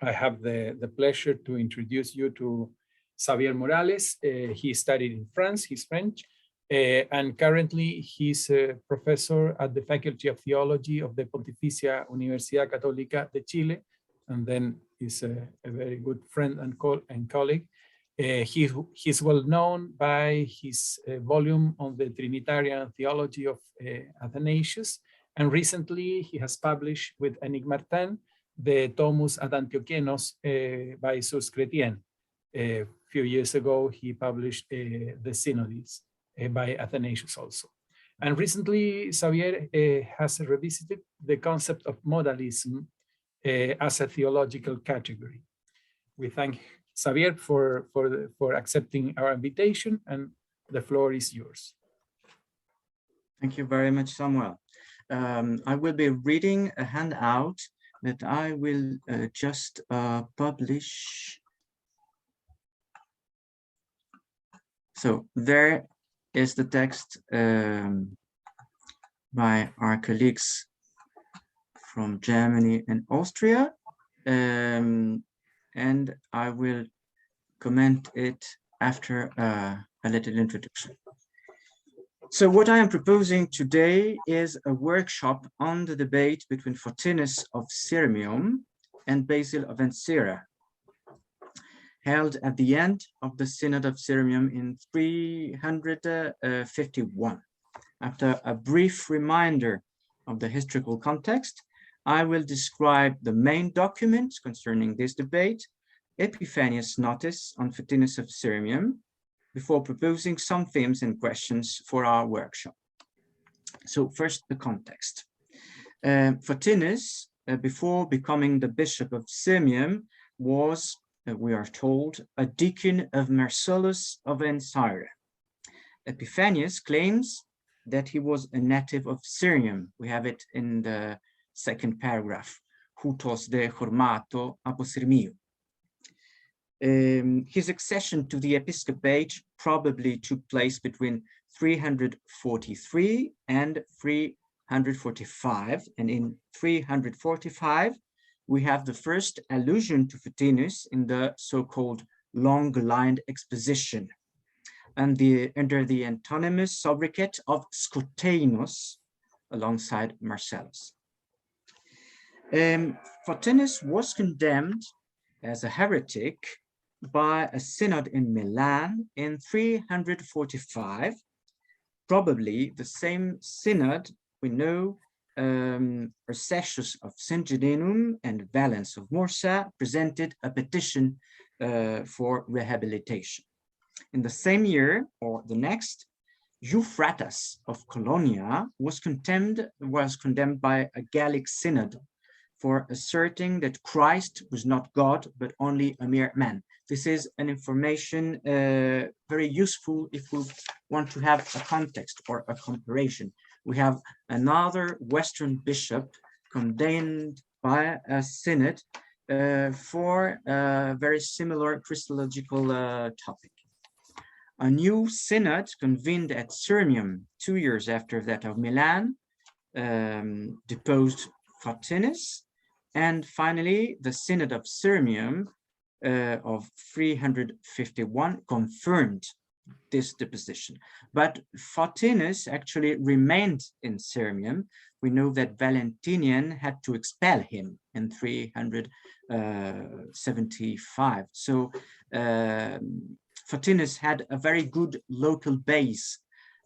I have the pleasure to introduce you to Xavier Morales. He studied in France, he's French, and currently he's a professor at the Faculty of Theology of the Pontificia Universidad Católica de Chile, and then he's a very good friend and colleague. He's well known by his volume on the Trinitarian theology of Athanasius, and recently he has published with Enic Martin the Tomus ad Antiochenos by Sus Chrétien. A few years ago, he published the Synodies by Athanasius also. And recently, Xavier has revisited the concept of modalism as a theological category. We thank Xavier for accepting our invitation, and the floor is yours. Thank you very much, Samuel. I will be reading a handout that I will just publish. So there is the text by our colleagues from Germany and Austria, and I will comment it after a little introduction. So what I am proposing today is a workshop on the debate between Photinus of Sirmium and Basil of Ancira, held at the end of the Synod of Sirmium in 351. After a brief reminder of the historical context, I will describe the main documents concerning this debate, Epiphanius' notice on Photinus of Sirmium, before proposing some themes and questions for our workshop. So first, the context. Photinus, before becoming the Bishop of Sirmium, was, we are told, a deacon of Marcellus of Ancira. Epiphanius claims that he was a native of Sirmium. We have it in the second paragraph, Hutos de Hormato apo Sirmium. His accession to the episcopate probably took place between 343 and 345, and in 345 we have the first allusion to Photinus in the so-called long-lined exposition, and under the antonymous sobriquet of Scotanus alongside Marcellus. Photinus was condemned as a heretic by a synod in Milan in 345, probably the same synod we know Arcesius of Saint-Gedenum and Valens of Morsa presented a petition for rehabilitation. In the same year, or the next, Euphrates of Colonia was condemned by a Gallic synod for asserting that Christ was not God, but only a mere man. This is an information very useful if we want to have a context or a comparison. We have another Western bishop condemned by a synod for a very similar Christological topic. A new synod convened at Sirmium 2 years after that of Milan deposed Photinus, and finally the Synod of Sirmium of 351 confirmed this deposition. But Photinus actually remained in Sirmium. We know that Valentinian had to expel him in 375. So Photinus had a very good local base,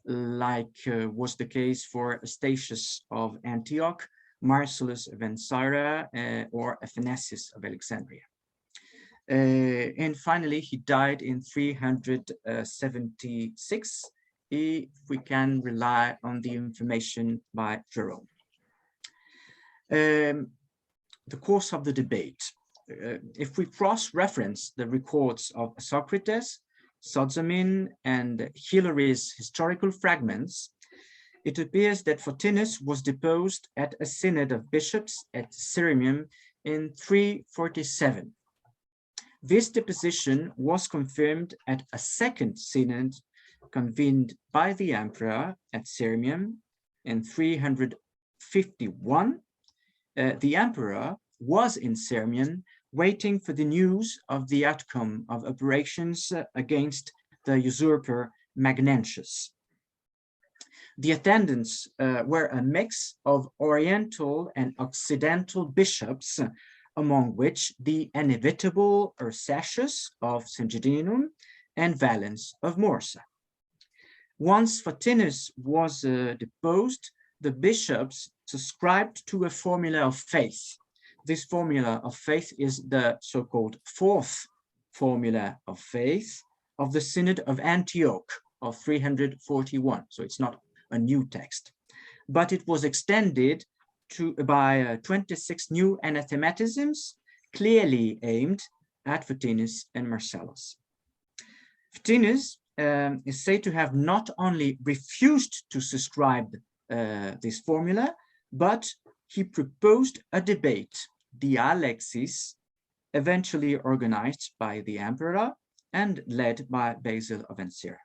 like was the case for Eustathius of Antioch, Marcellus of Ancira, or Athanasius of Alexandria. And finally, he died in 376, if we can rely on the information by Jerome. The course of the debate. If we cross-reference the records of Socrates, Sozomen, and Hilary's historical fragments, it appears that Photinus was deposed at a synod of bishops at Sirmium in 347. This deposition was confirmed at a second synod convened by the emperor at Sirmium in 351. The emperor was in Sirmium waiting for the news of the outcome of operations against the usurper Magnentius. The attendants were a mix of Oriental and Occidental bishops, among which the inevitable Ursacius of Singidinum and Valens of Morsa. Once Photinus was deposed, the bishops subscribed to a formula of faith. This formula of faith is the so-called fourth formula of faith of the Synod of Antioch of 341. So it's not a new text, but it was extended by 26 new anathematisms, clearly aimed at Photinus and Marcellus. Photinus is said to have not only refused to subscribe this formula, but he proposed a debate, dialexis, eventually organized by the emperor and led by Basil of Ancira.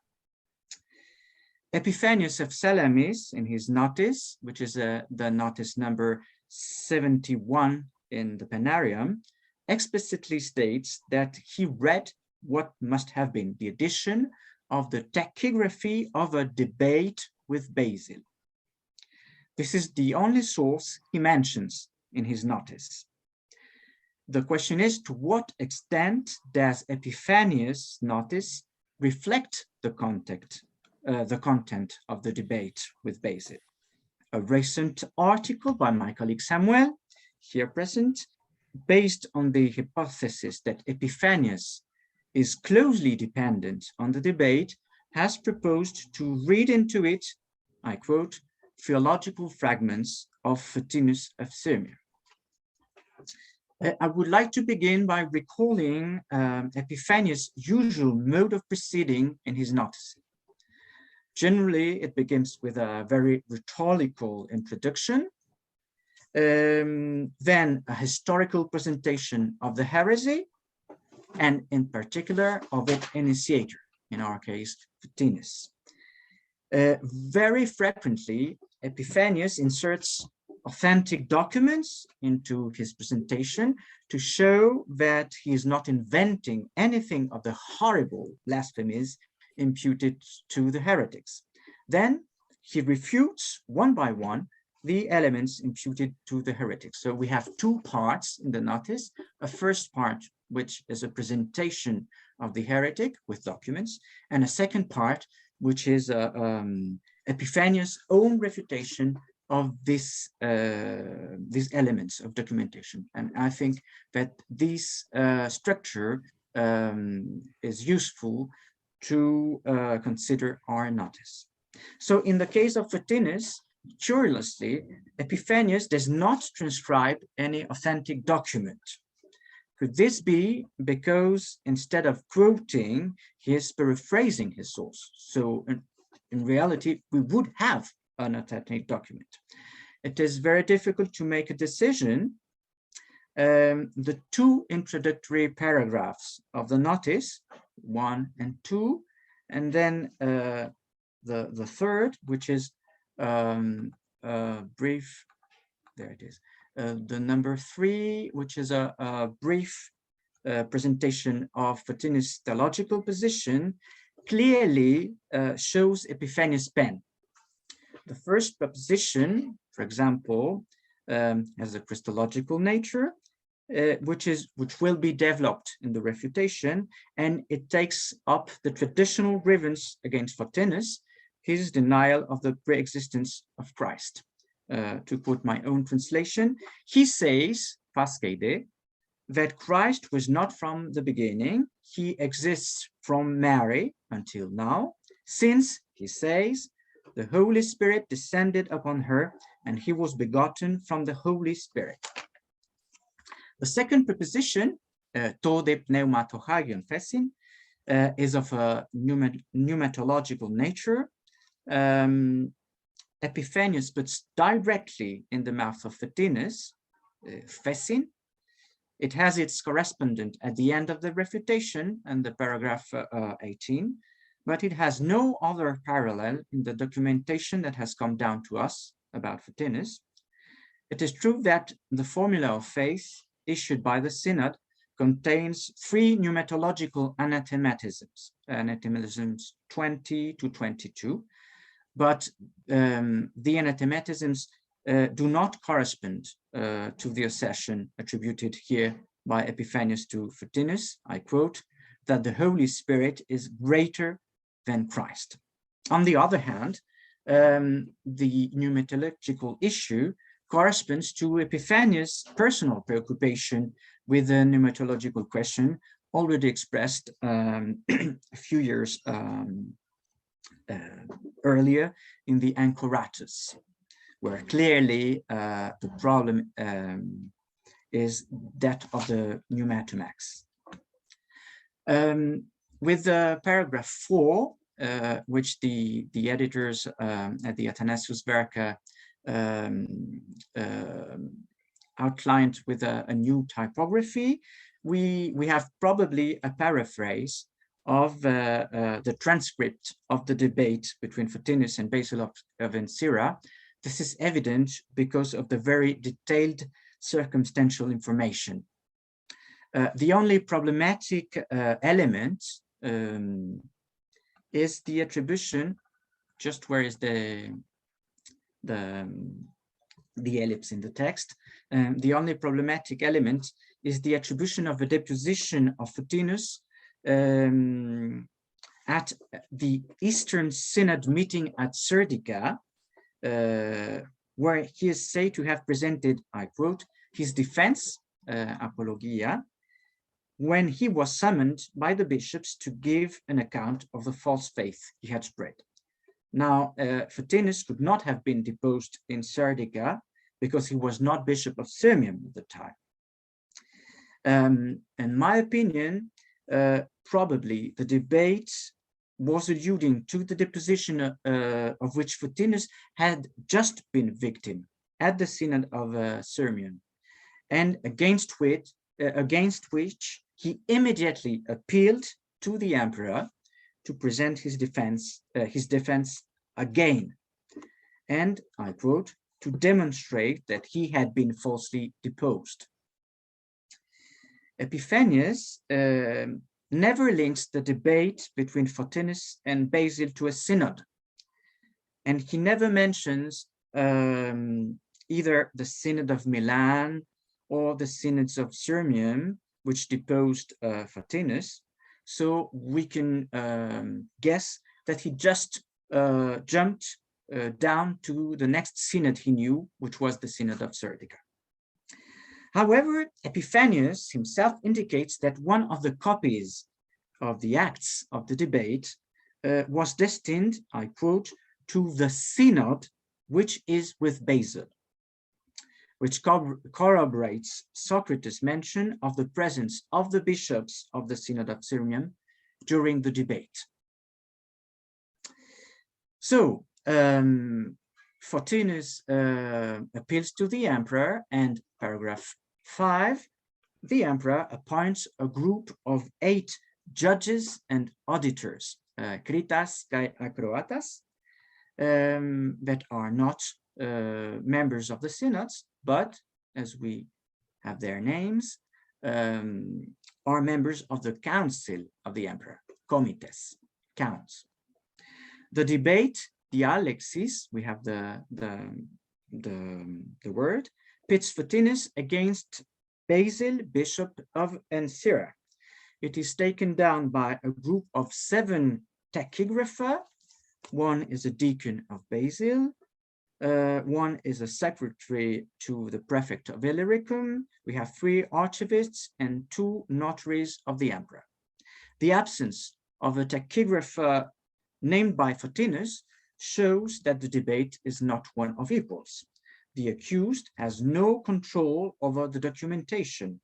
Epiphanius of Salamis, in his notice, which is the notice number 71 in the Panarium, explicitly states that he read what must have been the edition of the tachygraphy of a debate with Basil. This is the only source he mentions in his notice. The question is, to what extent does Epiphanius' notice reflect the content of the debate with Basil? A recent article by my colleague Samuel, here present, based on the hypothesis that Epiphanius is closely dependent on the debate, has proposed to read into it, I quote, theological fragments of Photinus of Sirmia. I would like to begin by recalling Epiphanius' usual mode of proceeding in his notice. Generally, it begins with a very rhetorical introduction, then a historical presentation of the heresy, and in particular of its initiator, in our case, Photinus. Very frequently, Epiphanius inserts authentic documents into his presentation to show that he is not inventing anything of the horrible blasphemies imputed to the heretics. Then he refutes one by one the elements imputed to the heretics. So we have two parts in the notice, a first part which is a presentation of the heretic with documents, and a second part which is Epiphanius' own refutation of these elements of documentation. And I think that this structure is useful to consider our notice. So in the case of Photinus, curiously, Epiphanius does not transcribe any authentic document. Could this be because instead of quoting, he is paraphrasing his source? So in reality, we would have an authentic document. It is very difficult to make a decision. The two introductory paragraphs of the notice, 1 and 2, and then the third, which is brief, there it is, the number 3, which is a brief presentation of Photinus' theological position, clearly shows Epiphanius' pen. The first proposition, for example, has a Christological nature, which will be developed in the refutation, and it takes up the traditional grievance against Photinus, his denial of the pre-existence of Christ. To quote my own translation, he says, fascede, that Christ was not from the beginning, he exists from Mary until now, since, he says, the Holy Spirit descended upon her, and he was begotten from the Holy Spirit. The second proposition, tode pneumatohagion fessin, is of a pneumatological nature. Epiphanius puts directly in the mouth of Photinus, fessin. It has its correspondent at the end of the refutation and the paragraph 18, but it has no other parallel in the documentation that has come down to us about Photinus. It is true that the formula of faith issued by the Synod contains 3 pneumatological anathematisms, anathematisms 20 to 22, but the anathematisms do not correspond to the assertion attributed here by Epiphanius to Photinus. I quote, that the Holy Spirit is greater than Christ. On the other hand, the pneumatological issue corresponds to Epiphanius' personal preoccupation with the pneumatological question already expressed a few years earlier in the Anchoratus, where clearly the problem is that of the pneumatomax. With paragraph 4, which the editors at the Athanasius Werke outlined with a new typography, we have probably a paraphrase of the transcript of the debate between Photinus and Basil of Ancyra. This is evident because of the very detailed circumstantial information. The only problematic element is the attribution, just where is the ellipse in the text. The only problematic element is the attribution of a deposition of Photinus at the Eastern Synod meeting at Serdica, where he is said to have presented, I quote, his defense, apologia, when he was summoned by the bishops to give an account of the false faith he had spread. Now, Photinus could not have been deposed in Serdica because he was not Bishop of Sirmium at the time. In my opinion, probably the debate was alluding to the deposition of which Photinus had just been victim at the Synod of Sirmium, and against which he immediately appealed to the emperor to present his defense again, and I quote, to demonstrate that he had been falsely deposed. Epiphanius never links the debate between Photinus and Basil to a synod, and he never mentions either the Synod of Milan or the Synods of Sirmium, which deposed Photinus. So we can guess that he just jumped down to the next synod he knew, which was the Synod of Serdica. However, Epiphanius himself indicates that one of the copies of the acts of the debate was destined, I quote, to the synod which is with Basil, which corroborates Socrates' mention of the presence of the bishops of the Synod of Sirmium during the debate. So, Photinus appeals to the emperor, and paragraph 5, the emperor appoints a group of 8 judges and auditors, kritas kai akroatas, that are not members of the synods, but as we have their names, are members of the council of the emperor, comites, counts. The debate, dialexis, we have the word, pits Photinus against Basil, Bishop of Ancyra. It is taken down by a group of 7 tachygrapha. One is a deacon of Basil, one is a secretary to the prefect of Illyricum. We have 3 archivists and 2 notaries of the emperor. The absence of a tachygrapher named by Photinus shows that the debate is not one of equals. The accused has no control over the documentation.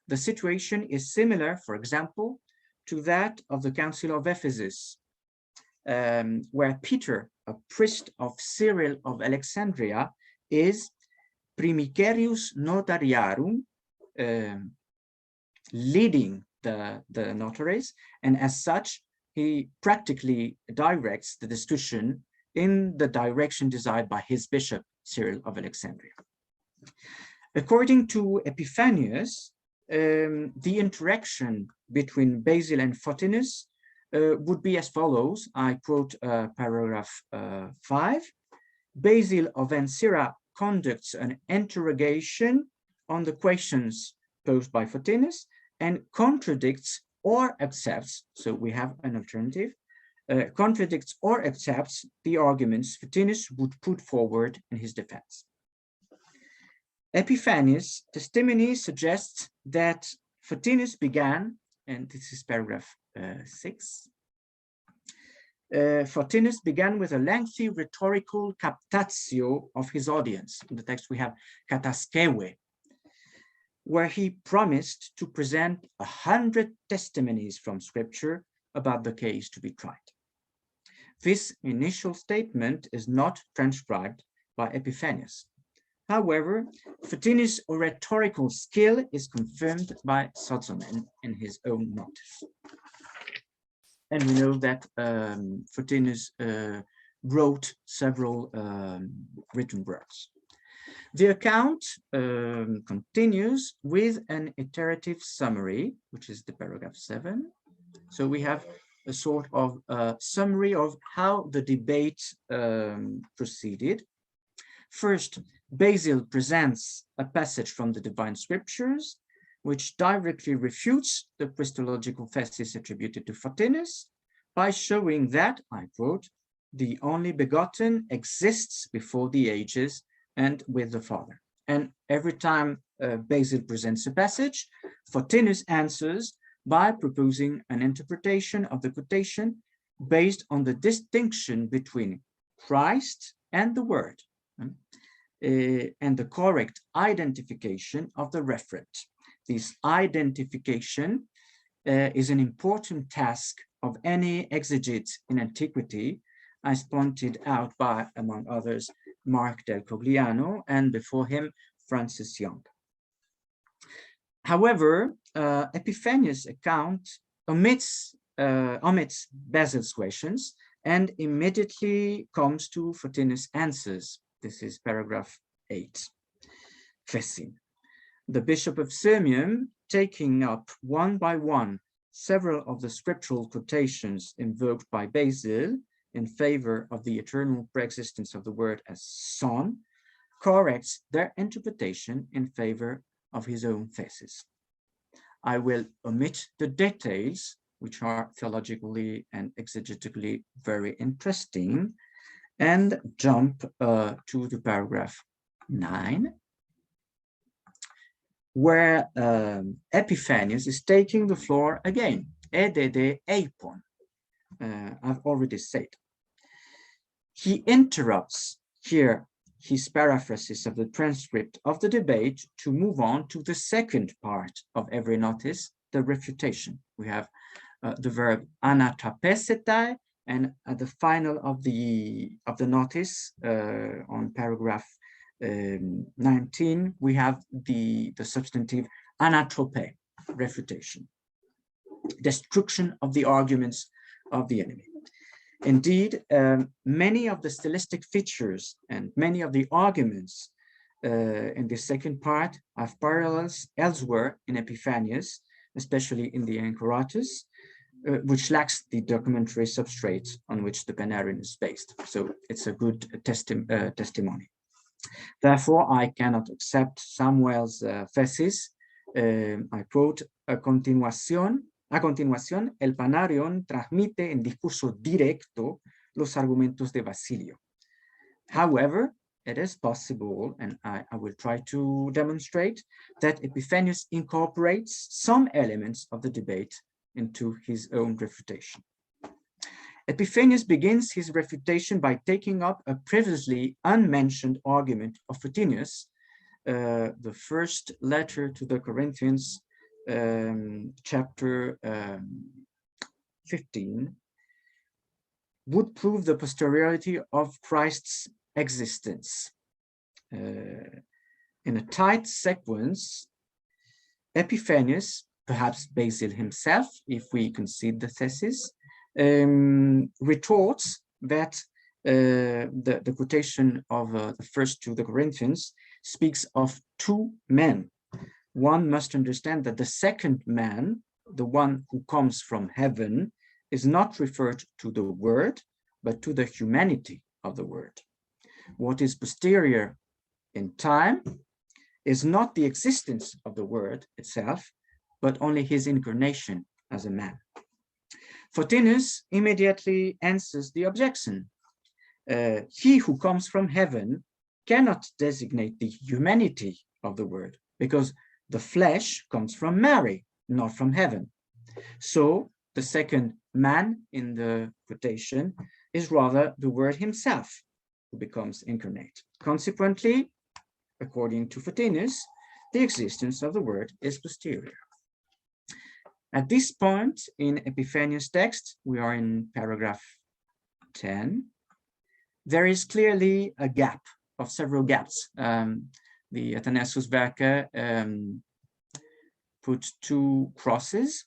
The situation is similar, for example, to that of the Council of Ephesus, where Peter, a priest of Cyril of Alexandria, is primicerius notariarum, leading the notaries, and as such, he practically directs the discussion in the direction desired by his bishop, Cyril of Alexandria. According to Epiphanius, the interaction between Basil and Photinus would be as follows. I quote paragraph 5. Basil of Ancira conducts an interrogation on the questions posed by Photinus and contradicts or accepts, so we have an alternative, contradicts or accepts the arguments Photinus would put forward in his defense. Epiphanius' testimony suggests that Photinus began, and this is paragraph 6, Photinus began with a lengthy rhetorical captatio of his audience. In the text we have kataskewe, where he promised to present 100 testimonies from scripture about the case to be tried. This initial statement is not transcribed by Epiphanius. However, Photinus' rhetorical skill is confirmed by Sozomen in his own notice. And we know that Photinus wrote several written works. The account continues with an iterative summary, which is the paragraph 7. So we have a sort of summary of how the debate proceeded. First, Basil presents a passage from the divine scriptures, which directly refutes the Christological thesis attributed to Photinus by showing that, I quote, the only begotten exists before the ages and with the Father. And every time Basil presents a passage, Photinus answers by proposing an interpretation of the quotation based on the distinction between Christ and the Word, and the correct identification of the referent. This identification is an important task of any exegete in antiquity, as pointed out by, among others, Mark del Cogliano, and before him, Francis Young. However, Epiphanius' account omits Basil's questions and immediately comes to Photinus' answers. This is paragraph 8. Fessin. The Bishop of Sirmium, taking up one by one several of the scriptural quotations invoked by Basil in favor of the eternal preexistence of the Word as Son, corrects their interpretation in favor of his own thesis. I will omit the details, which are theologically and exegetically very interesting, and jump to the paragraph 9, where Epiphanius is taking the floor again. Edede eipon, I've already said. He interrupts here his paraphrases of the transcript of the debate to move on to the second part of every notice, the refutation. We have the verb anatrapesetai, and at the final of the notice on paragraph 19, we have the substantive anatrope, refutation, destruction of the arguments of the enemy. Indeed, many of the stylistic features and many of the arguments in the second part have parallels elsewhere in Epiphanius, especially in the Anchoratus, which lacks the documentary substrate on which the Panarion is based. So it's a good testimony. Therefore, I cannot accept Samuel's thesis. I quote, a continuación, el Panarion transmite en discurso directo los argumentos de Basilio. However, it is possible, and I will try to demonstrate, that Epiphanius incorporates some elements of the debate into his own refutation. Epiphanius begins his refutation by taking up a previously unmentioned argument of Photinus, the first letter to the Corinthians, chapter 15, would prove the posteriority of Christ's existence. In a tight sequence, Epiphanius, perhaps Basil himself, if we concede the thesis, retorts that the quotation of the first to the Corinthians speaks of two men, one must understand that the second man, the one who comes from heaven, is not referred to the Word, but to the humanity of the Word. What is posterior in time is not the existence of the Word itself, but only his incarnation as a man. Photinus immediately answers the objection. He who comes from heaven cannot designate the humanity of the Word, because the flesh comes from Mary, not from heaven. So the second man in the quotation is rather the Word himself who becomes incarnate. Consequently, according to Photinus, the existence of the Word is posterior. At this point in Epiphanius' text, we are in paragraph 10, there is clearly a gap of several gaps. The Athanasiuswerke put two crosses.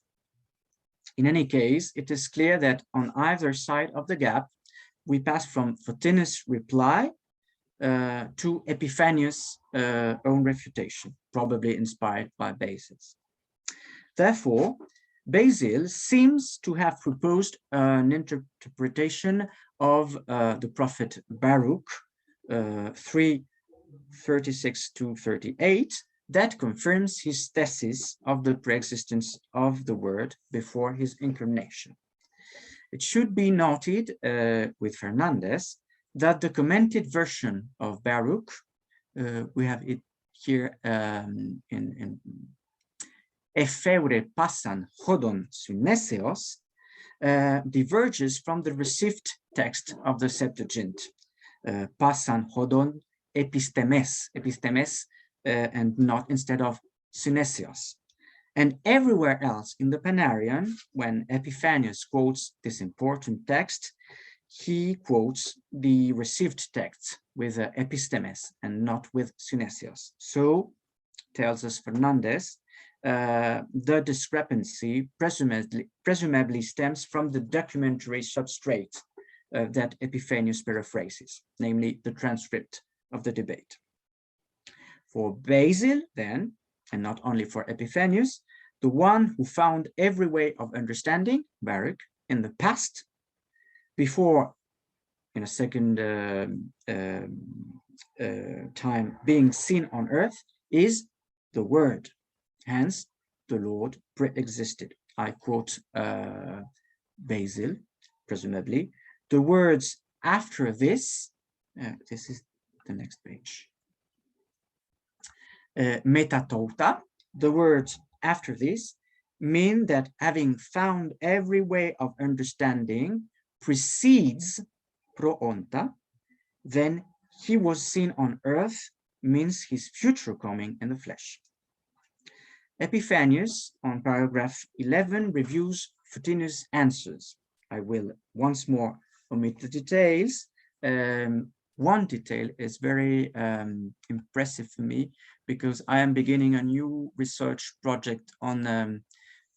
In any case, it is clear that on either side of the gap, we pass from Photinus' reply to Epiphanius' own refutation, probably inspired by Basil's. Therefore, Basil seems to have proposed an interpretation of the prophet Baruch 3:36 to 38 that confirms his thesis of the preexistence of the Word before his incarnation. It should be noted with Fernández that the commented version of Baruch, we have it here in Epheure passan hodon syneseos, diverges from the received text of the Septuagint, passan hodon epistemes, and not instead of synesios. And everywhere else in the Panarion, when Epiphanius quotes this important text, he quotes the received text with epistemes and not with synesios. So, tells us Fernández, the discrepancy presumably stems from the documentary substrate that Epiphanius paraphrases, namely the transcript of the debate. For Basil, then, and not only for Epiphanius, the one who found every way of understanding, Baruch, in the past, before, in a second time, being seen on earth, is the Word. Hence, the Lord pre-existed. I quote Basil, presumably. The words after this, this is the next page. Metatouta, the words after this, mean that having found every way of understanding precedes proonta, then he was seen on earth means his future coming in the flesh. Epiphanius, on paragraph 11, reviews Photinus' answers. I will once more omit the details. One detail is very impressive for me because I am beginning a new research project on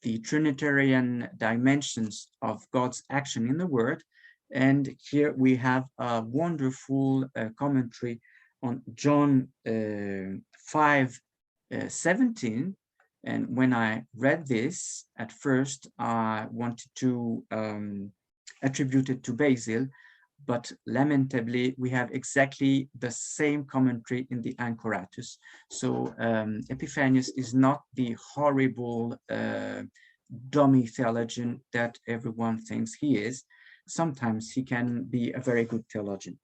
the Trinitarian dimensions of God's action in the Word. And here we have a wonderful commentary on John 5:17. And when I read this, at first I wanted to attribute it to Basil, but lamentably we have exactly the same commentary in the Anchoratus. So Epiphanius is not the horrible dummy theologian that everyone thinks he is. Sometimes he can be a very good theologian.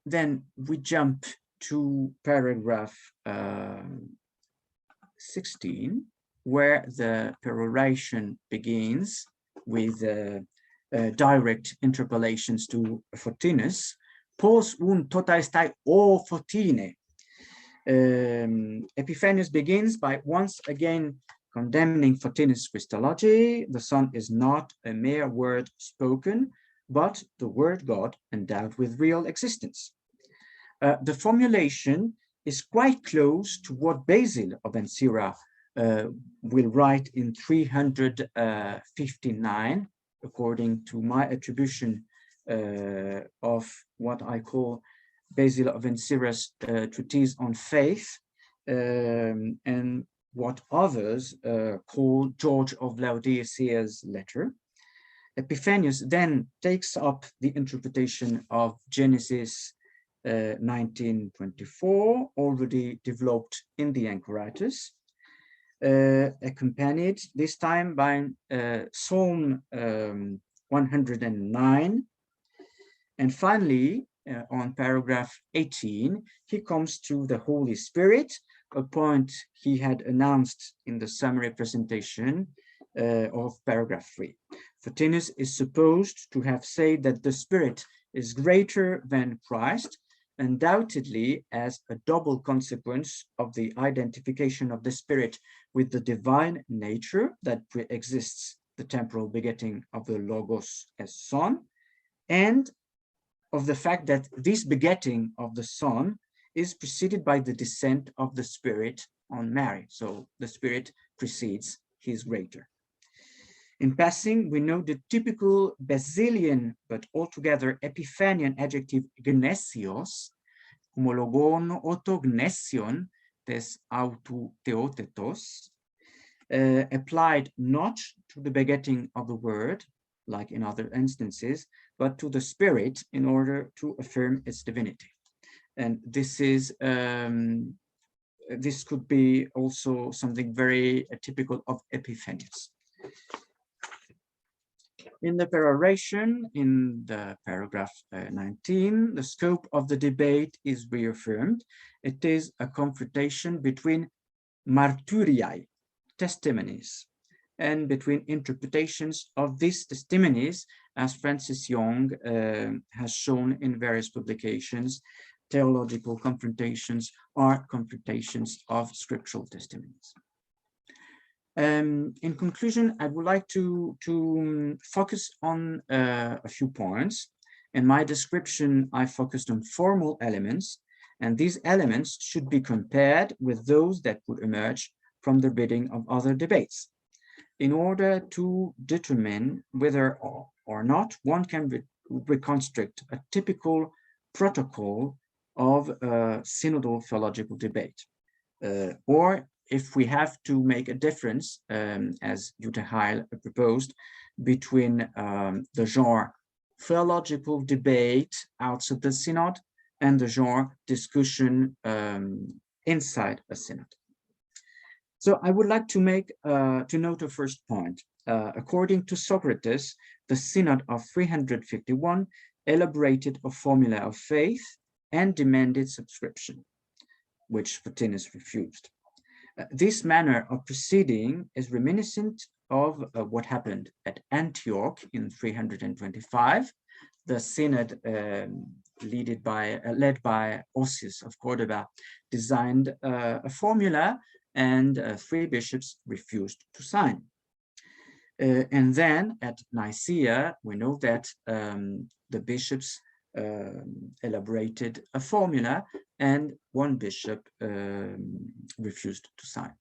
Then we jump to paragraph 16, where the peroration begins with direct interpellations to Photinus. Pos un totaestai o Photine. Epiphanius begins by once again condemning Photinus' Christology. The Son is not a mere word spoken, but the Word God endowed with real existence. The formulation is quite close to what Basil of Ancira will write in 359, according to my attribution of what I call Basil of Ancira's treatise on faith, and what others call George of Laodicea's letter. Epiphanius then takes up the interpretation of Genesis 19:24, already developed in the Anchoritis, accompanied this time by Psalm 109. And finally, on paragraph 18, he comes to the Holy Spirit, a point he had announced in the summary presentation of paragraph 3. Photinus is supposed to have said that the Spirit is greater than Christ, undoubtedly as a double consequence of the identification of the Spirit with the divine nature that pre-exists the temporal begetting of the Logos as Son, and of the fact that this begetting of the Son is preceded by the descent of the Spirit on Mary. So the Spirit precedes, he is greater. In passing, we know the typical Basilian, but altogether Epiphanian adjective gnesios, homologon autognesion tes autou theotetos, applied not to the begetting of the Word, like in other instances, but to the Spirit in order to affirm its divinity. And this is this could be also something very typical of Epiphanius. In the peroration, in the paragraph 19, the scope of the debate is reaffirmed. It is a confrontation between martyriae, testimonies, and between interpretations of these testimonies, as Francis Young has shown in various publications. Theological confrontations are confrontations of scriptural testimonies. In conclusion, I would like to focus on a few points. In my description, I focused on formal elements, and these elements should be compared with those that would emerge from the reading of other debates, in order to determine whether or not one can reconstruct a typical protocol of a synodal theological debate, or if we have to make a difference, as Jutta Heil proposed, between the genre theological debate outside the synod and the genre discussion inside a synod. So I would like to make to note a first point. According to Socrates, the Synod of 351 elaborated a formula of faith and demanded subscription, which Photinus refused. This manner of proceeding is reminiscent of what happened at Antioch in 325. The synod led by Osius of Cordoba designed a formula, and 3 bishops refused to sign. And then at Nicaea, we know that the bishops elaborated a formula, and 1 bishop refused to sign.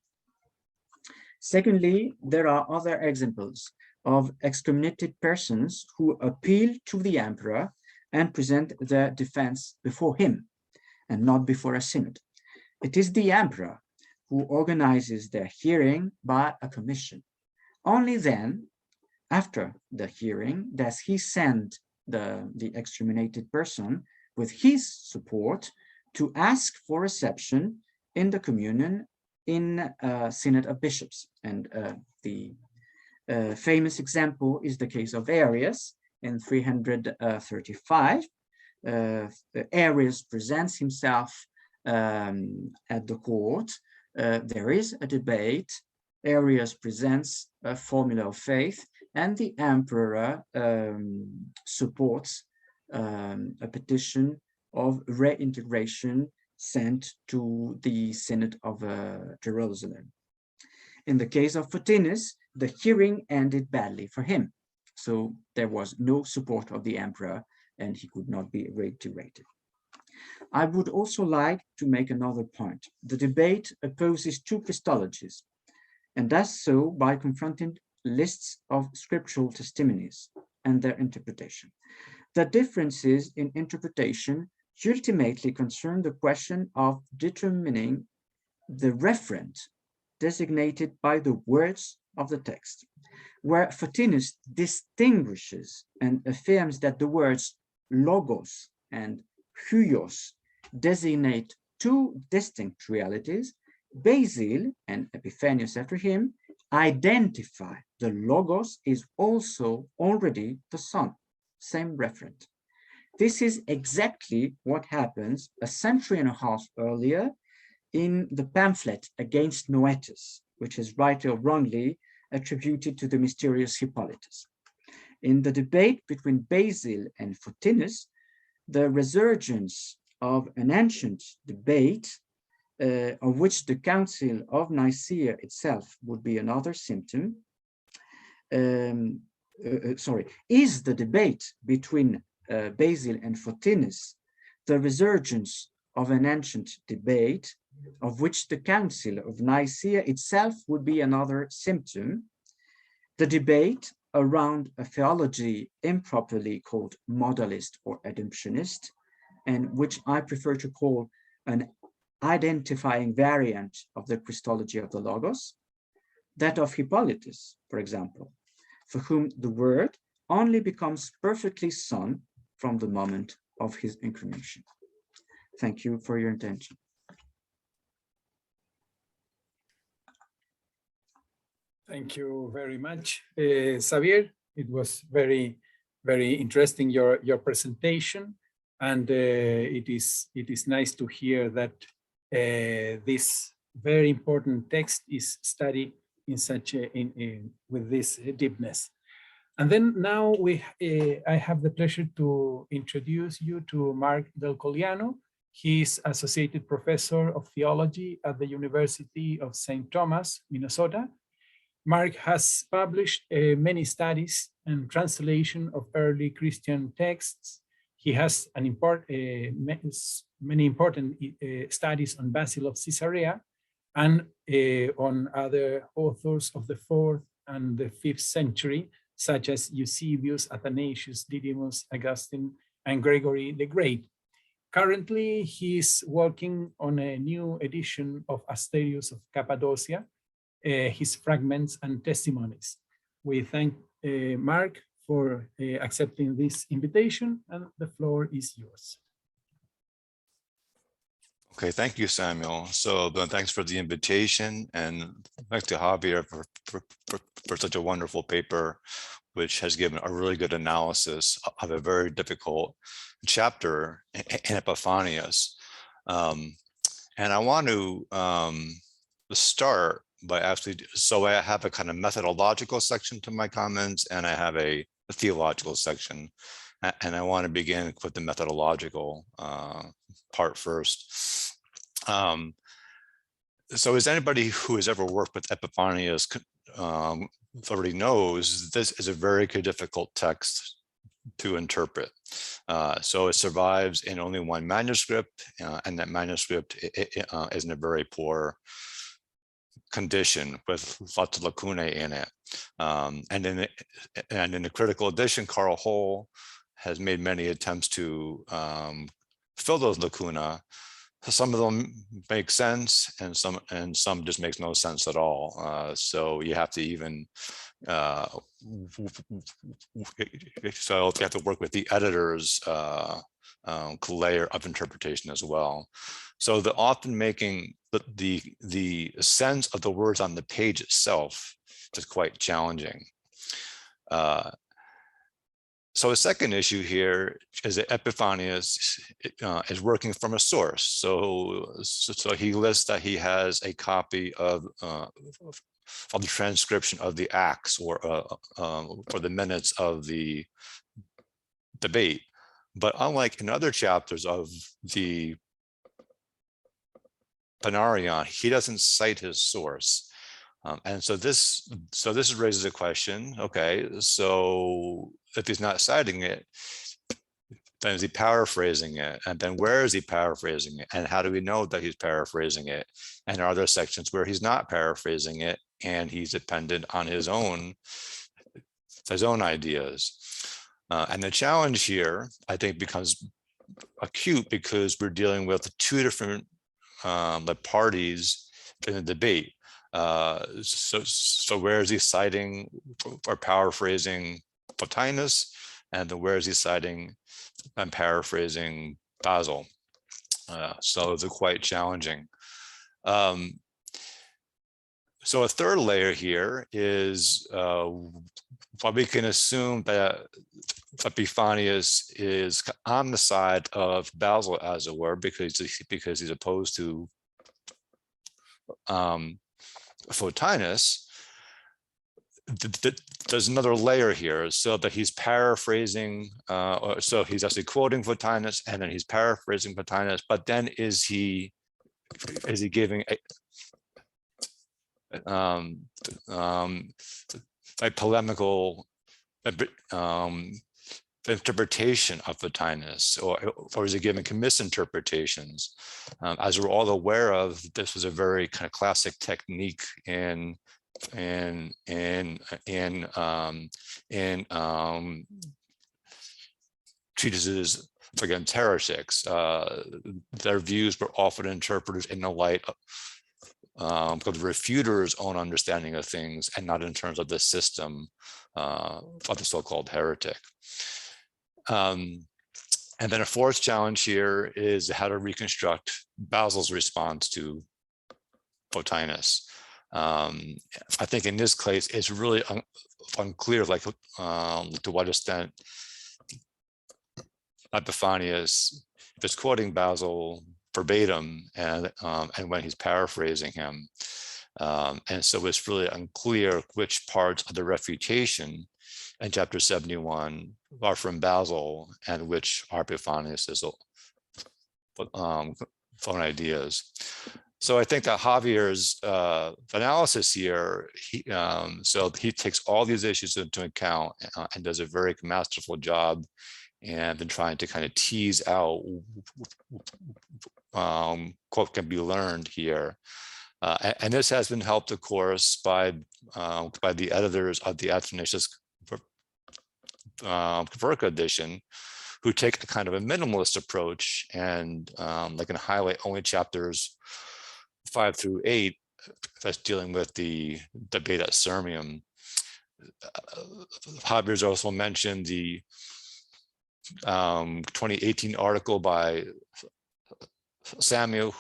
Secondly, there are other examples of excommunicated persons who appeal to the emperor and present their defense before him and not before a synod. It is the emperor who organizes their hearing by a commission. Only then, after the hearing, does he send the excommunicated person with his support to ask for reception in the communion in a synod of bishops. And the famous example is the case of Arius in 335. Arius presents himself at the court. There is a debate. Arius presents a formula of faith, and the emperor supports a petition of reintegration sent to the Synod of Jerusalem. In the case of Photinus, the hearing ended badly for him. So there was no support of the emperor, and he could not be reintegrated. I would also like to make another point. The debate opposes 2 Christologies, and does so by confronting lists of scriptural testimonies and their interpretation. The differences in interpretation ultimately concern the question of determining the referent designated by the words of the text, where Photinus distinguishes and affirms that the words logos and huios designate two distinct realities. Basil, and Epiphanius after him, identify the logos is also already the Son, same referent. This is exactly what happens a century and a half earlier in the pamphlet against Noetus, which is rightly or wrongly attributed to the mysterious Hippolytus. In the debate between Basil and Photinus, the resurgence of an ancient debate of which the Council of Nicaea itself would be another symptom, is the debate between Basil and Photinus the resurgence of an ancient debate of which the Council of Nicaea itself would be another symptom, the debate around a theology improperly called modalist or ademptionist, and which I prefer to call an identifying variant of the Christology of the Logos, that of Hippolytus, for example, for whom the Word only becomes perfectly Son from the moment of his incarnation. Thank you for your attention. Thank you very much, Xavier. It was very, very interesting, your presentation. And it is nice to hear that this very important text is studied in such with this deepness. And then now I have the pleasure to introduce you to Mark Del Collano. He's Associated Professor of Theology at the University of St. Thomas, Minnesota. Mark has published many studies and translation of early Christian texts. He has many important studies on Basil of Caesarea and on other authors of the 4th and the 5th century, such as Eusebius, Athanasius, Didymus, Augustine, and Gregory the Great. Currently, he is working on a new edition of Asterius of Cappadocia, his fragments and testimonies. We thank Mark for accepting this invitation, and the floor is yours. Okay, thank you, Samuel. So thanks for the invitation, and thanks to Xavier for such a wonderful paper, which has given a really good analysis of a very difficult chapter in Epiphanius. And I want to start by actually, so I have a kind of methodological section to my comments, and I have a theological section. And I want to begin with the methodological part first. So as anybody who has ever worked with Epiphanius already knows, this is a very difficult text to interpret. So it survives in only one manuscript, and that manuscript is in a very poor condition with lots of lacunae in it. And in the critical edition, Carl Hull has made many attempts to fill those lacuna. Some of them make sense, and some just makes no sense at all. So you have to even so you have to work with the editor's layer of interpretation as well. So the often making the sense of the words on the page itself is quite challenging. So a second issue here is that Epiphanius is working from a source. So he lists that he has a copy of the transcription of the Acts or the minutes of the debate. But unlike in other chapters of the Arian, he doesn't cite his source. And so this raises a question. Okay, so if he's not citing it, then is he paraphrasing it? And then where is he paraphrasing it? And how do we know that he's paraphrasing it? And are there sections where he's not paraphrasing it and he's dependent on his own ideas? And the challenge here, I think, becomes acute because we're dealing with two different like parties in the debate. So where is he citing or paraphrasing Plotinus, and then where is he citing and paraphrasing Basil? So it's quite challenging. So a third layer here is what we can assume that Epiphanius is on the side of Basil, as it were, because he's opposed to Photinus. There's another layer here, so that he's paraphrasing, so he's actually quoting Photinus, and then he's paraphrasing Photinus, but then is he giving a polemical interpretation of Photinus, or is he giving misinterpretations? As we're all aware of, this was a very kind of classic technique in treatises against heretics. Their views were often interpreted in the light of the refuter's own understanding of things, and not in terms of the system of the so-called heretic. And then a fourth challenge here is how to reconstruct Basil's response to Photinus. I think in this case, it's really unclear, like to what extent Epiphanius is quoting Basil verbatim, and when he's paraphrasing him. And so it's really unclear which parts of the refutation in chapter 71 are from Basil and which are Epiphanius's own ideas. So I think that Xavier's analysis here, so he takes all these issues into account and does a very masterful job, and then trying to kind of tease out what can be learned here. And this has been helped, of course, by the editors of the Athanasius Verka edition, who take a kind of a minimalist approach, and they can highlight only chapters 5 through 8 that's dealing with the debate at Sirmium. Xavier's also mentioned the 2018 article by Samuel,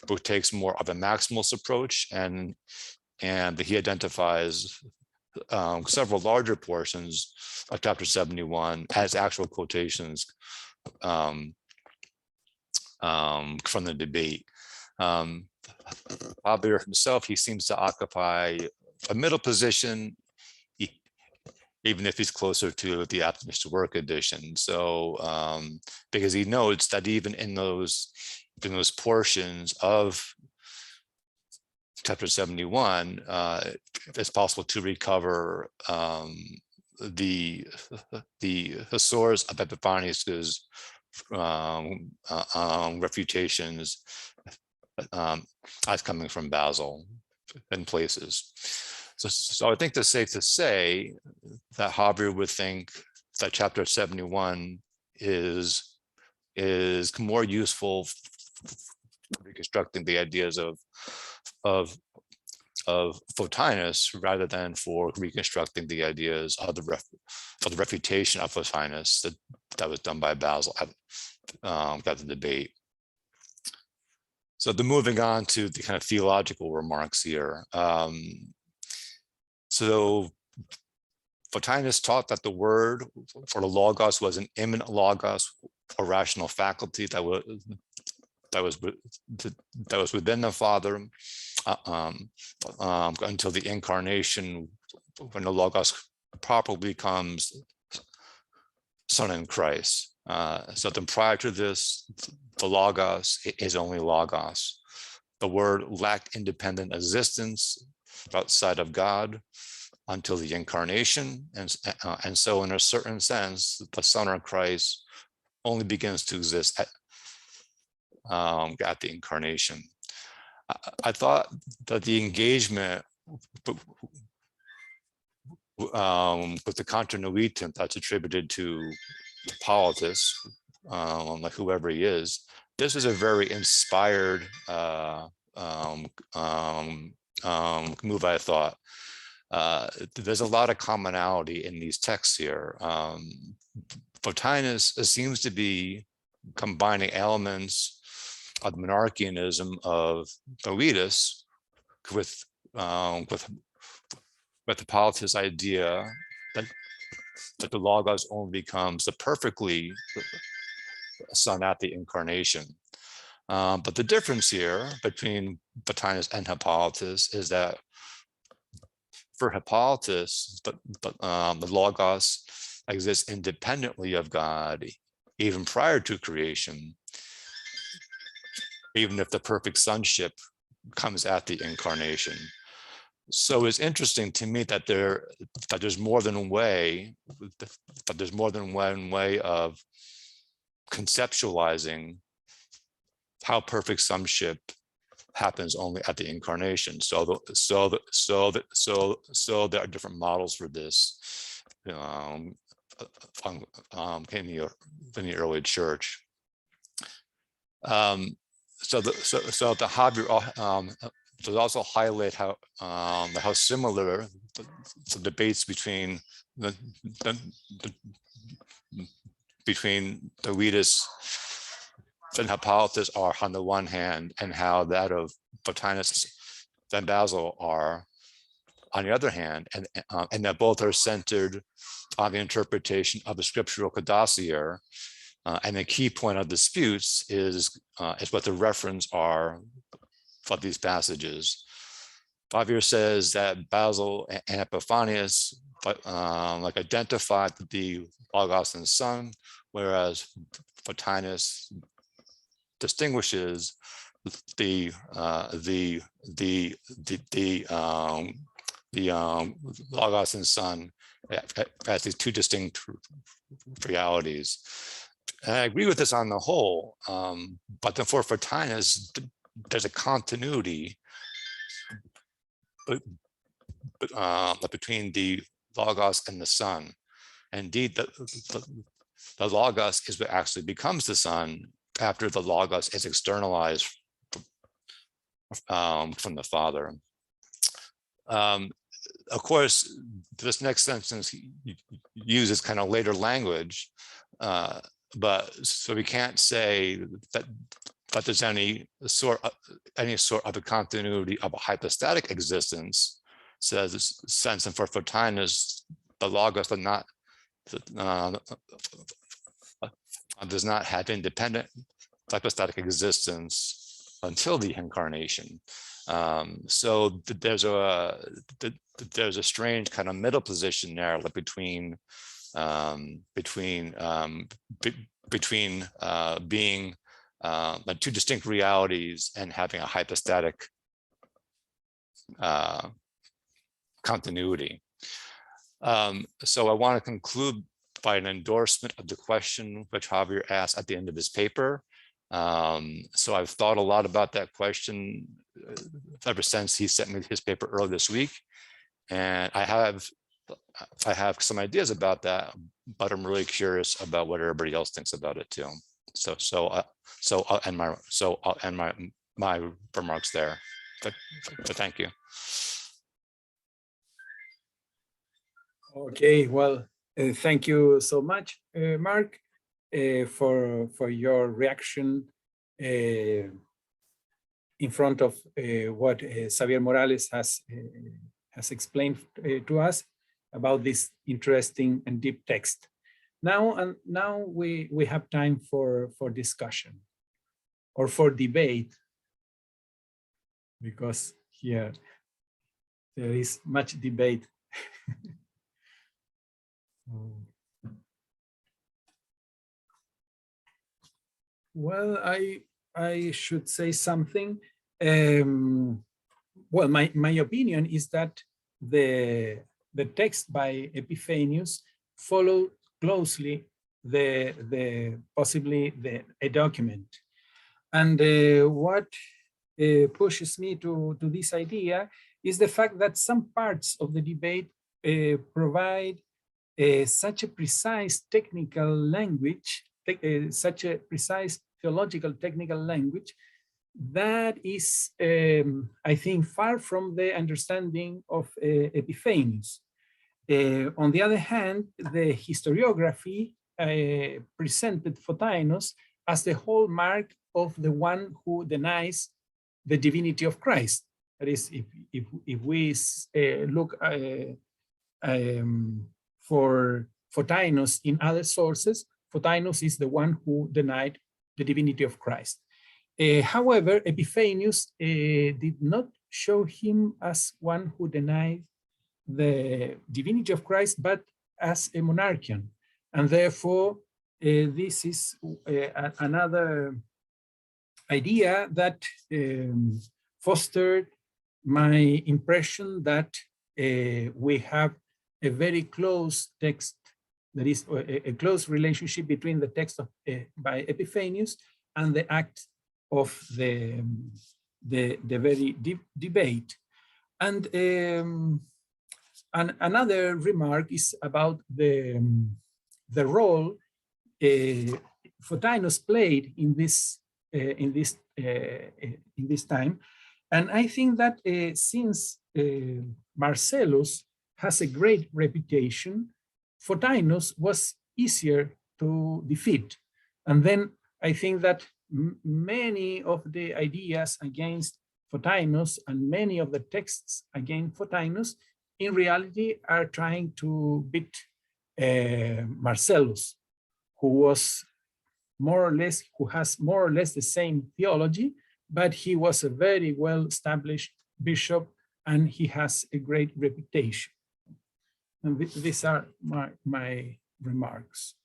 who takes more of a maximalist approach, and he identifies several larger portions of chapter 71 as actual quotations from the debate. Xavier himself, he seems to occupy a middle position, even if he's closer to the Athanasius Work edition. So because he notes that even in those portions of chapter 71, it's possible to recover the source of Epiphanius's refutations as coming from Basil in places. So I think it's safe to say that Xavier would think that chapter 71 is more useful for reconstructing the ideas of Photinus, rather than for reconstructing the ideas of the refutation of Photinus that was done by Basil at the debate. So moving on to the kind of theological remarks here. So Photinus taught that the word for the logos was an immanent logos, a rational faculty that was within the Father until the incarnation, when the logos properly becomes Son in Christ. So then prior to this, the logos is only logos. The word lacked independent existence outside of God until the incarnation, and so in a certain sense, the Son of Christ only begins to exist at the incarnation. I thought that the engagement with the continuitum that's attributed to Hippolytus, like whoever he is. This is a very inspired move, I thought. There's a lot of commonality in these texts here. Photinus seems to be combining elements of the monarchianism of Photinus with Hippolytus' idea that the Logos only becomes the perfectly Son at the incarnation. But the difference here between Photinus and Hippolytus is that for Hippolytus, the Logos exists independently of God, even prior to creation, even if the perfect sonship comes at the incarnation. So it's interesting to me that there's more than one way of conceptualizing how perfect sonship happens only at the incarnation. So there are different models for this in the early church. So the Xavier to also highlight how similar the debates between Photinus and Hippolytus are on the one hand, and how that of Photinus and Basil are on the other hand, and that both are centered on the interpretation of the scriptural codicia. And the key point of disputes is what the reference are for these passages. Xavier says that Basil and Epiphanius identified the Logos and Son, whereas Photinus distinguishes the Logos and Son as these two distinct realities. And I agree with this on the whole, but then for Photinus, there's a continuity between the Logos and the Son. Indeed, the Logos is what actually becomes the Son after the Logos is externalized from the Father. Of course, this next sentence uses kind of later language, but so we can't say that there's any sort of a continuity of a hypostatic existence. Says sense, and for Photinus, the Logos does not have independent hypostatic existence until the incarnation. So there's a strange kind of middle position there, like between being like two distinct realities and having a hypostatic continuity. So I want to conclude by an endorsement of the question which Xavier asked at the end of his paper. So I've thought a lot about that question ever since he sent me his paper earlier this week, and I have some ideas about that, but I'm really curious about what everybody else thinks about it too. So I'll end my remarks there. But thank you. Okay, well, thank you so much, Mark, for your reaction in front of what Xavier Morales has explained to us about this interesting and deep text. Now we have time for discussion or for debate, because here there is much debate. Well, I should say something. Well, my opinion is that the text by Epiphanius follow closely possibly a document, and what pushes me to this idea is the fact that some parts of the debate provide such a precise technical language, such a precise theological technical language that is, I think, far from the understanding of Epiphanius. On the other hand, the historiography presented Photinus as the hallmark of the one who denies the divinity of Christ. That is, if we look for Photinus in other sources, Photinus is the one who denied the divinity of Christ. However, Epiphanius did not show him as one who denied the divinity of Christ, but as a monarchian. And therefore, this is another idea that fostered my impression that we have a very close text, that is a close relationship between the text of, by Epiphanius and the act of the very deep debate. And another remark is about the role Photinus played in this time. And I think that since Marcellus has a great reputation, Photinus was easier to defeat. And then I think that many of the ideas against Photinus and many of the texts against Photinus in reality are trying to beat Marcellus, who was more or less, who has more or less the same theology, but he was a very well-established bishop and he has a great reputation. And these are my remarks.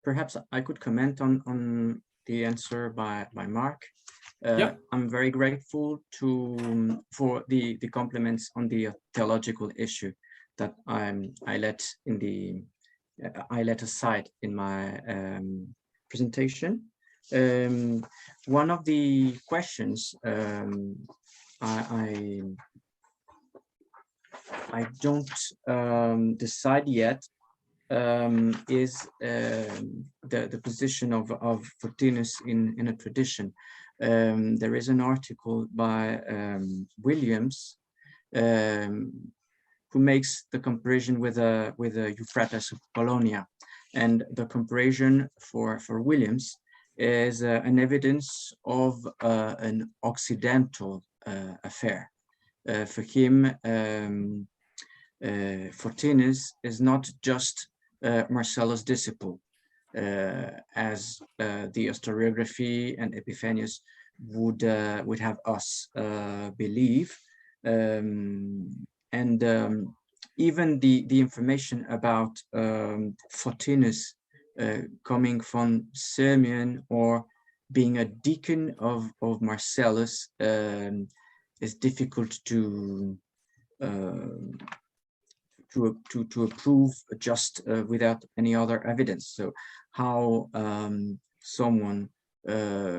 Perhaps I could comment on the answer by Mark. Yeah. I'm very grateful for the compliments on the theological issue that I let aside in my presentation. One of the questions I don't decide yet is the position of Photinus in a tradition. There is an article by Williams who makes the comparison with a Euphrates of Polonia, and the comparison for Williams is an evidence of an Occidental affair. For him, Photinus is not just Marcellus' disciple, as the historiography and Epiphanius would have us believe, and even the information about Photinus coming from Sirmium or being a deacon of Marcellus is difficult to approve just without any other evidence. So how someone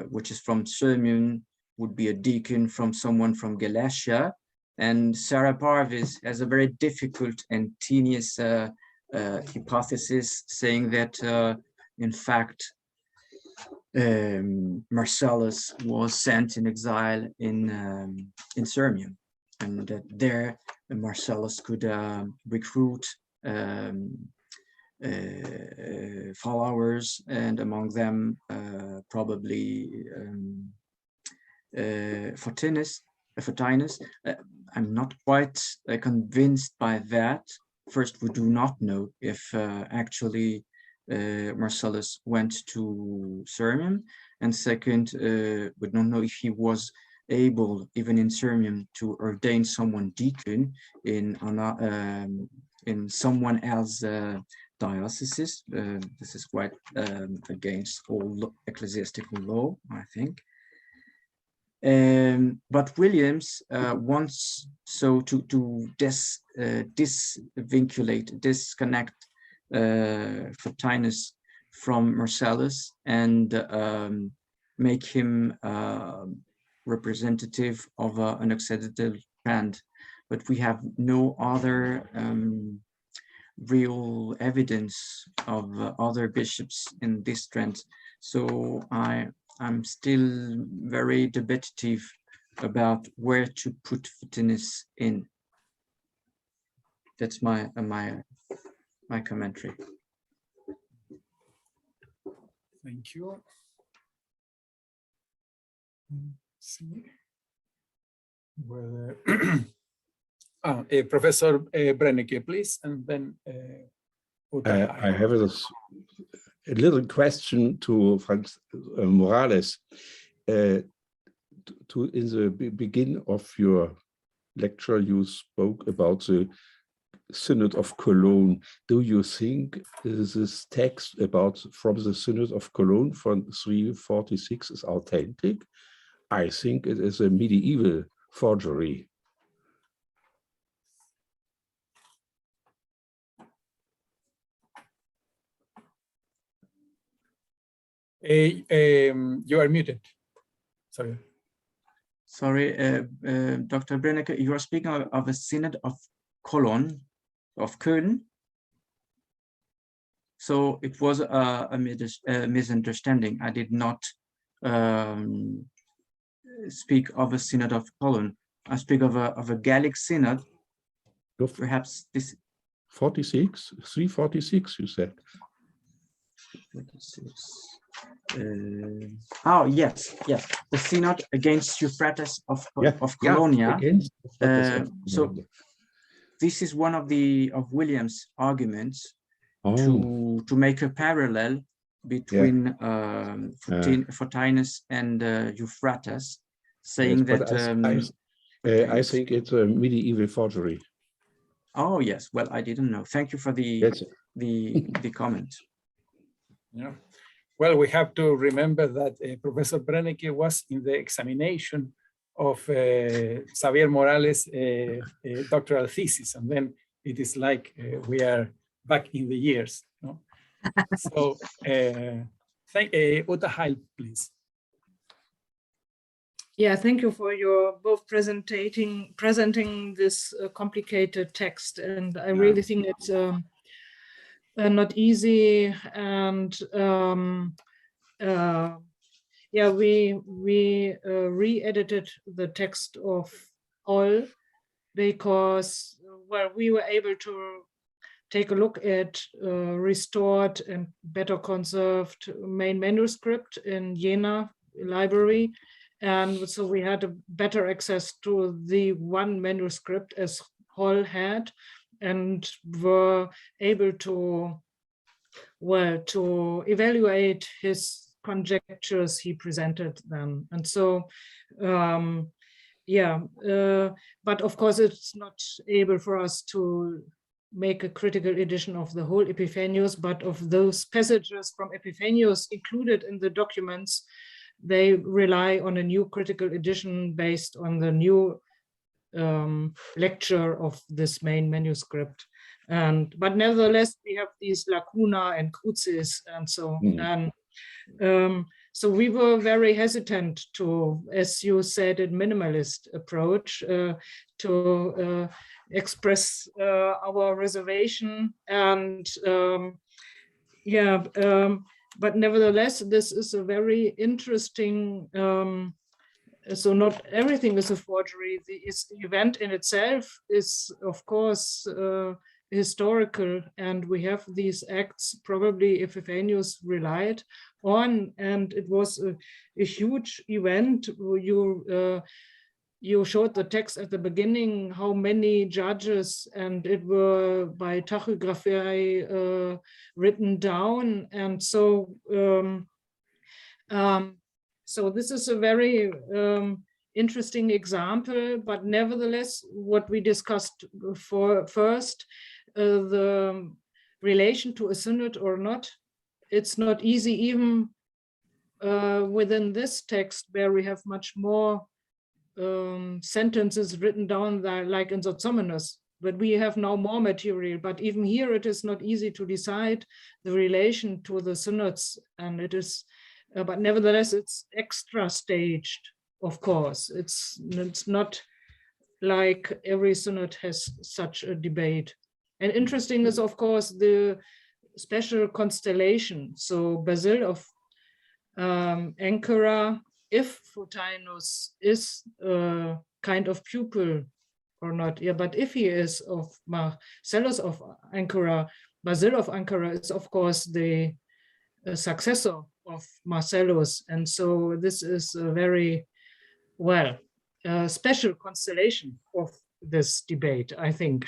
which is from Sirmium would be a deacon from someone from Galatia, and Sarah Parvis has a very difficult and tedious hypothesis saying that in fact Marcellus was sent in exile in Sirmium, and that there Marcellus could recruit followers, and among them probably Photinus. I'm not quite convinced by that. First, we do not know if actually Marcellus went to Sirmium, and second, we don't know if he was able, even in Sirmium, to ordain someone deacon in someone else's diocese. This is quite against all ecclesiastical law, I think. But Williams wants so to disconnect Photinus from Marcellus and make him representative of an oxidative trend. But we have no other real evidence of other bishops in this trend. So I'm still very debative about where to put Photinus in. That's my commentary. Thank you. See whether Professor Brennecke, please, and then I have a little question to Franz Morales. In the beginning of your lecture, you spoke about the Synod of Cologne. Do you think this text from the Synod of Cologne from 346 is authentic? I think it is a medieval forgery. You are muted. Sorry. Sorry, Dr. Brennecke, you are speaking of a Synod of Cologne, of Köln. So it was a misunderstanding. I did not speak of a Synod of Cologne. I speak of a Gallic Synod. Perhaps this 46, 346, you said. 46. Oh yes, the Synod against Euphrates of Colonia. So this is one of William's arguments to make a parallel between Photinus and Euphrates, saying that I think it's a medieval forgery. Oh yes, well I didn't know. Thank you for the comment. Yeah. Well, we have to remember that Professor Brennecke was in the examination of Xavier Morales' doctoral thesis, and then it is like we are back in the years. No? So, Uta Heil, please. Yeah, thank you for your both presenting this complicated text, and I really think it's not easy, and we re-edited the text of Holl because we were able to take a look at restored and better conserved main manuscript in Jena library, and so we had a better access to the one manuscript as Holl had, and were able to evaluate his conjectures he presented then. And so but of course it's not able for us to make a critical edition of the whole Epiphanius, but of those passages from Epiphanius included in the documents, they rely on a new critical edition based on the new lecture of this main manuscript. But nevertheless, we have these lacuna and crucis, and so so we were very hesitant to, as you said, a minimalist approach to express our reservation, and but nevertheless, this is a very interesting. So not everything is a forgery. The event in itself is, of course, historical, and we have these acts probably Epiphanius relied on, and it was a huge event. You showed the text at the beginning, how many judges, and it were by tachography written down, and so so this is a very interesting example, but nevertheless, what we discussed first, the relation to a synod or not, it's not easy even within this text where we have much more sentences written down there, like in Sozomenus, but we have now more material. But even here, it is not easy to decide the relation to the synods, and it is, but nevertheless, it's extra staged. Of course, it's not like every synod has such a debate. And interesting is, of course, the special constellation. So Basil of Ankara, if Photinus is a kind of pupil or not, yeah, but if he is of Marcellus of Ankara, Basil of Ankara is, of course, the successor of Marcellus. And so this is a very, well, special constellation of this debate, I think.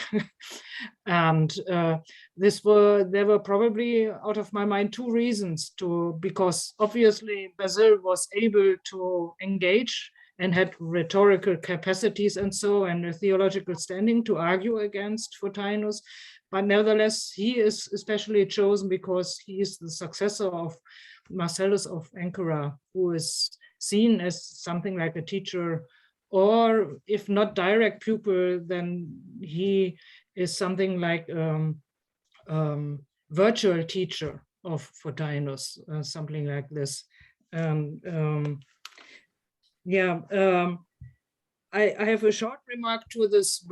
And there were probably, out of my mind, two reasons because obviously Basil was able to engage and had rhetorical capacities and so, and a theological standing to argue against Photinus. But nevertheless, he is especially chosen because he is the successor of Marcellus of Ankara, who is seen as something like a teacher, or if not direct pupil, then he is something like virtual teacher of Photinus, something like this. I have a short remark to this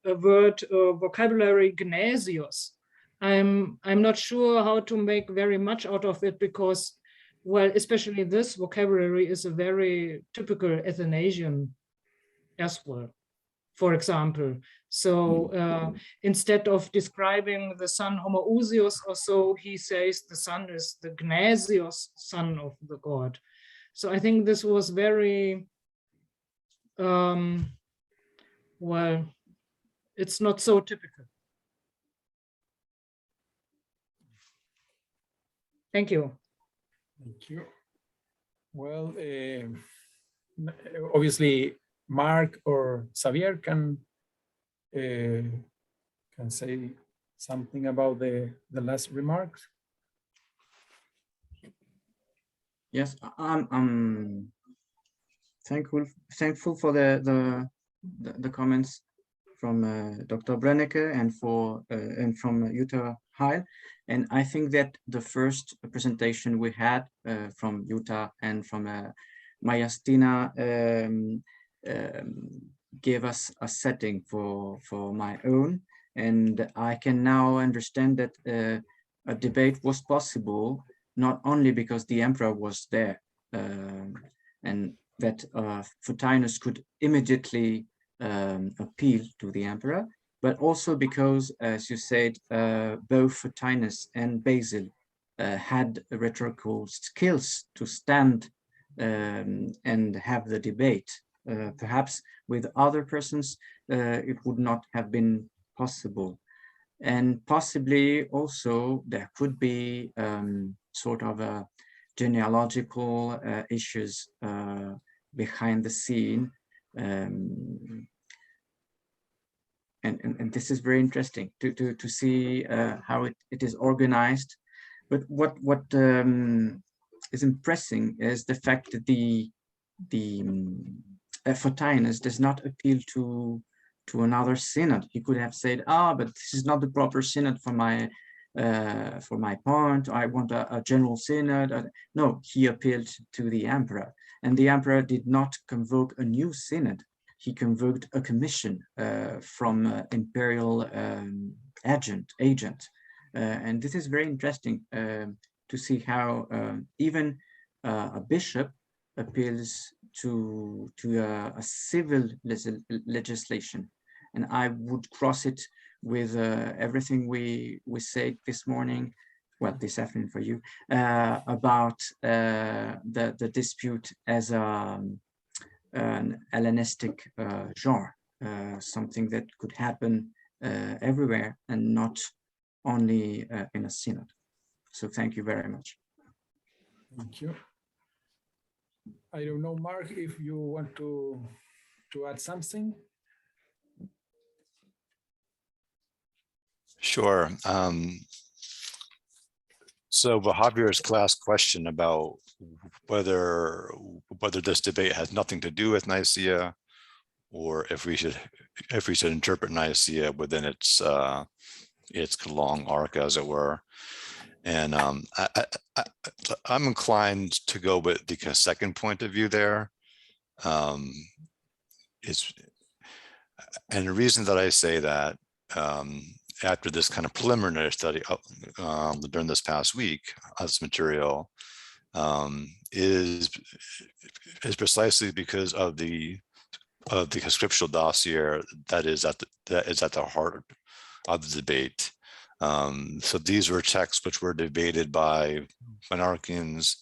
vocabulary gnasius. I'm not sure how to make very much out of it because, well, especially this vocabulary is a very typical Athanasian as well, for example. So instead of describing the son homoousios or so, he says the son is the gnasios, son of the god. So I think this was very, well, it's not so typical. Thank you. Thank you. Well, obviously, Mark or Xavier can say something about the last remarks. Yes, I'm thankful for the comments from Dr. Brennecke and from Jutta Heil. And I think that the first presentation we had from Jutta and from Maya Stina gave us a setting for my own. And I can now understand that a debate was possible, not only because the emperor was there and that Photinus could immediately appeal to the emperor, but also because, as you said, both Photinus and Basil had rhetorical skills to stand and have the debate. Perhaps with other persons, it would not have been possible. And possibly also there could be sort of a genealogical issues behind the scene. And this is very interesting to see how it is organized. But what is impressing is the fact that the Photinus does not appeal to another synod. He could have said, but this is not the proper synod for my point. I want a general synod. No, he appealed to the emperor, and the emperor did not convoke a new synod. He convoked a commission from imperial agent, and this is very interesting to see how even a bishop appeals to a civil legislation. And I would cross it with everything we said this morning, well, this afternoon for you, about the dispute as an Hellenistic genre, something that could happen everywhere and not only in a synod. So thank you very much. Thank you. I don't know, Mark, if you want to add something. Sure. So Javier's last question about whether this debate has nothing to do with Nicaea, or if we should interpret Nicaea within its long arc, as it were. And I'm inclined to go with the second point of view there. And the reason that I say that, after this kind of preliminary study during this past week of this material, is precisely because of the scriptural dossier that is at the heart of the debate. So these were texts which were debated by monarchians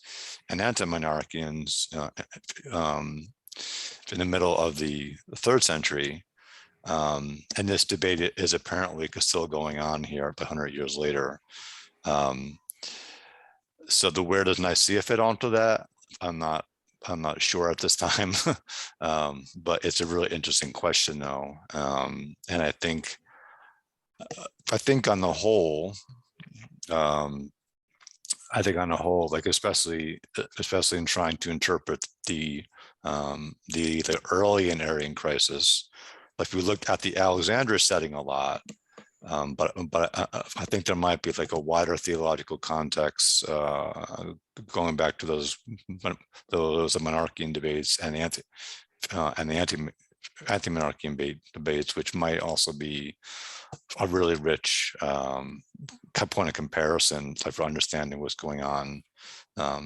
and anti-monarchians in the middle of the 3rd century. And this debate is apparently still going on here 100 years later. So where does Nicaea fit onto that? I'm not sure at this time, but it's a really interesting question, though. And I think on the whole, like especially in trying to interpret the early and Arian crisis, like we looked at the Alexandria setting a lot, but I think there might be like a wider theological context going back to those monarchian debates and the anti-monarchian debates, which might also be a really rich point of comparison for understanding what's going on at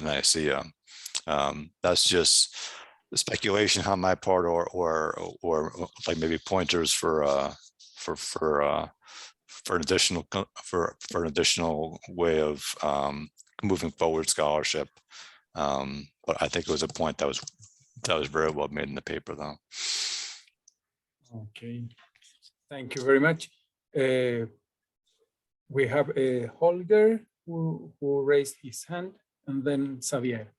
Nicaea. That's just speculation on my part, or like maybe pointers for an additional way of moving forward scholarship. But I think it was a point that was very well made in the paper, though. Okay, thank you very much. We have Holger who raised his hand, and then Xavier.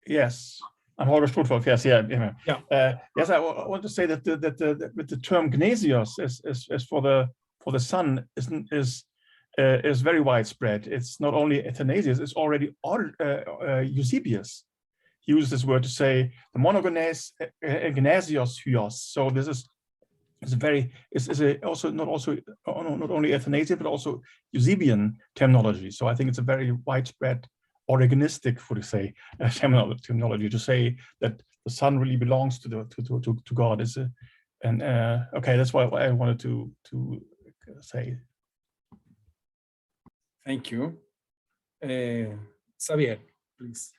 Yes, I'm Holger Sprutwolf. Yes, yeah. Yes, I want to say that with the term gnesios is for the Son is very widespread. It's not only Athanasius; it's already Eusebius. He uses this word to say the monogenes gnesios huios. So this is also not only Athanasian but also Eusebian terminology. So I think it's a very widespread organistic, for to say, terminology to say that the Son really belongs to God. Okay, that's what I wanted to say. Thank you, Xavier, please.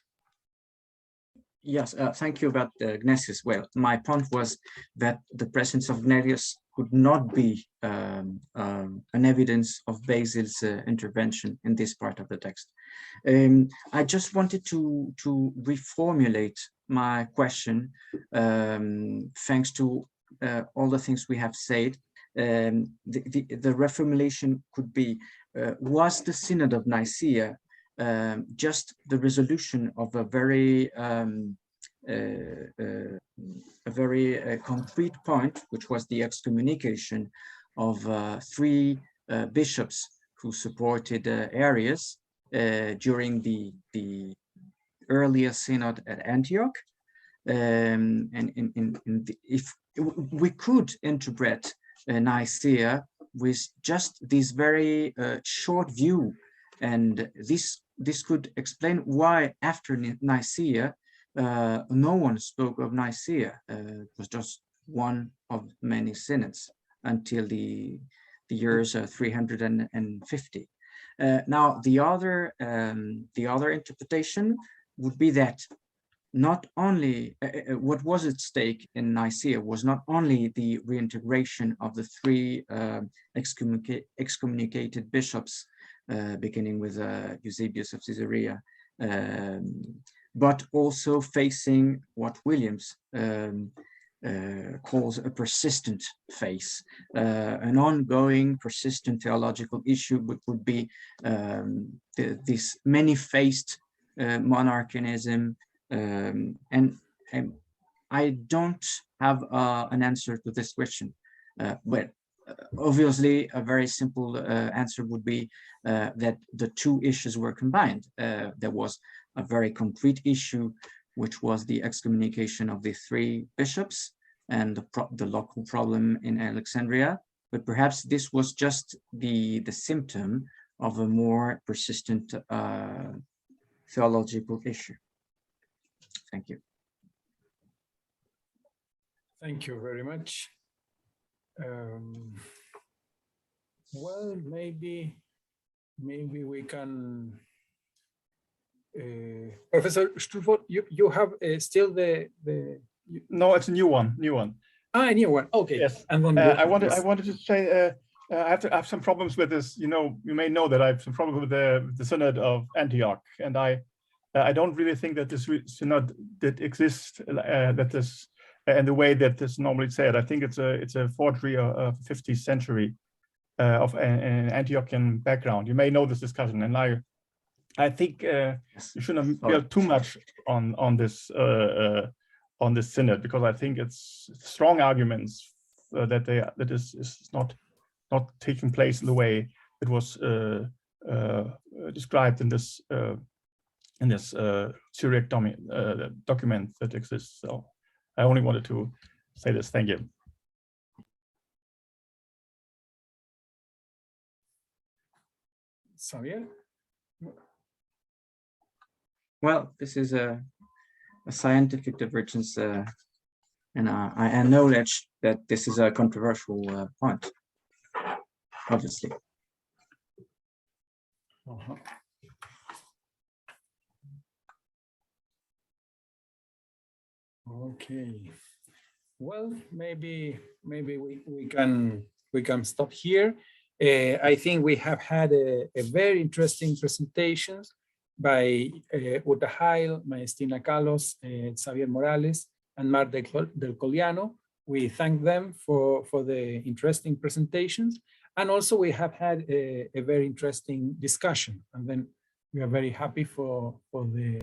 Yes, thank you about Gnesius. Well, my point was that the presence of Gnesius could not be an evidence of Basil's intervention in this part of the text. I just wanted to reformulate my question, thanks to all the things we have said. The reformulation could be, was the Synod of Nicaea just the resolution of a very concrete point, which was the excommunication of 3 bishops who supported Arius during the earlier synod at Antioch, and if we could interpret Nicaea with just this very short view, and this could explain why after Nicaea no one spoke of Nicaea. It was just one of many synods until the years 350. Now the other interpretation would be that not only what was at stake in Nicaea was not only the reintegration of the 3 excommunicated bishops, beginning with Eusebius of Caesarea, but also facing what Williams calls a persistent phase, an ongoing persistent theological issue, which would be this many-faced monarchianism, and I don't have an answer to this question. Well, obviously, a very simple answer would be that the two issues were combined. There was a very concrete issue, which was the excommunication of the 3 bishops and the local problem in Alexandria. But perhaps this was just the symptom of a more persistent theological issue. Thank you. Thank you very much. Well, maybe we can. Professor Strufo, you have still the. No, it's a new one. Ah, a new one. Okay. Yes. And then I wanted to say I have some problems with this. You may know that I have some problems with the Synod of Antioch, and I don't really think that this synod did exist. That this and the way that this normally said. I think it's a forgery of 15th century of an Antiochian background. You may know this discussion, and I think you shouldn't build too much on this synod, because I think it's strong arguments that this is not taking place in the way it was described in this Syriac document that exists. So I only wanted to say this. Thank you. Xavier? Well, this is a scientific divergence, and I acknowledge that this is a controversial point, obviously. Okay. Well, maybe we can stop here. I think we have had a very interesting presentations by Uta Heil, Maestina Carlos, Xavier Morales, and Mar del Collano. We thank them for the interesting presentations. And also we have had a very interesting discussion. And then we are very happy for the